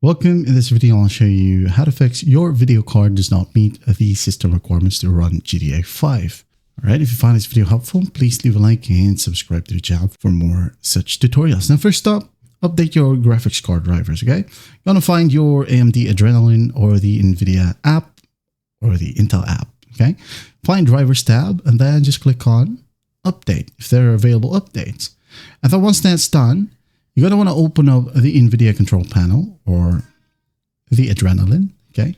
Welcome. In this video, I'll show you how to fix your video card does not meet the system requirements to run GTA 5. Alright, if you find this video helpful, please leave a like and subscribe to the channel for more such tutorials. Now, first up, update your graphics card drivers, okay? You're going to find your AMD Adrenalin or the NVIDIA app or the Intel app, okay? Find drivers tab and then just click on update if there are available updates. And then once that's done, you're going to want to open up the NVIDIA control panel or the Adrenalin, okay?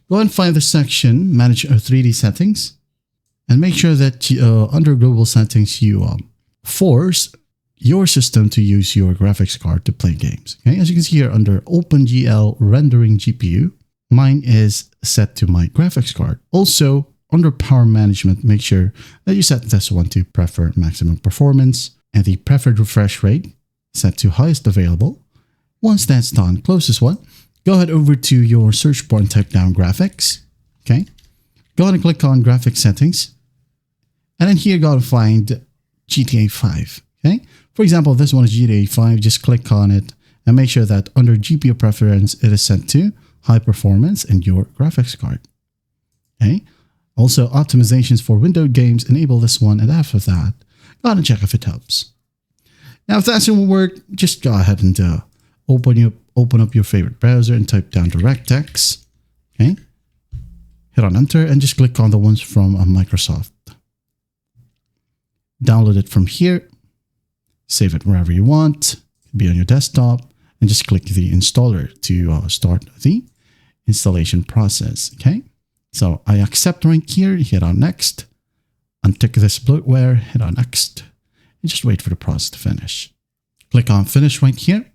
Go and find the section, manage 3D settings, and make sure that under global settings, you force your system to use your graphics card to play games, okay? As you can see here under OpenGL rendering GPU, mine is set to my graphics card. Also, under power management, make sure that you set this one to prefer maximum performance and the preferred refresh rate set to highest available. Once that's done, close this one. Go ahead over to your search bar and type down graphics. Okay. Go ahead and click on graphics settings. And then here, go to find GTA 5. Okay. For example, this one is GTA 5. Just click on it and make sure that under GPU preference, it is set to high performance in your graphics card. Okay. Also, optimizations for windowed games, enable this one. And after that, go ahead and check if it helps. Now, if that doesn't work, just go ahead and open up your favorite browser and type down DirectX. Okay. Hit on enter and just click on the ones from Microsoft. Download it from here. Save it wherever you want. It could be on your desktop. And just click the installer to start the installation process. Okay. So I accept right here. Hit on next. Untick this bloatware. Hit on next. And just wait for the process to finish. Click on finish right here.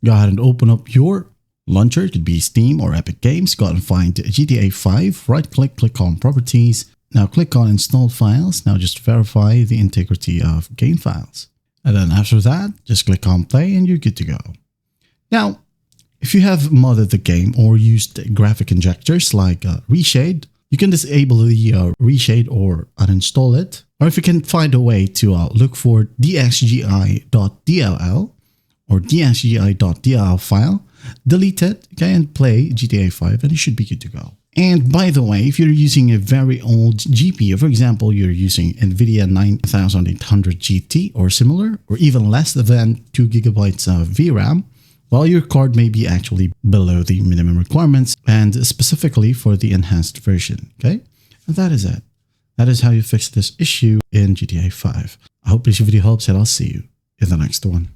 Go ahead and open up your launcher. It could be Steam or Epic Games. Go ahead and find GTA 5. Right click, click on properties. Now click on install files. Now just verify the integrity of game files. And then after that, just click on play and you're good to go. Now, if you have modded the game or used graphic injectors like Reshade, you can disable the reshade or uninstall it. Or if you can find a way to look for dxgi.dll or dxgi.dll file, delete it, okay, and play GTA 5 and you should be good to go. And by the way, if you're using a very old GPU, for example, you're using NVIDIA 9800 GT or similar, or even less than 2 gigabytes of VRAM, well, your card may be actually below the minimum requirements and specifically for the enhanced version, okay? And that is it. That is how you fix this issue in GTA 5. I hope this video helps and I'll see you in the next one.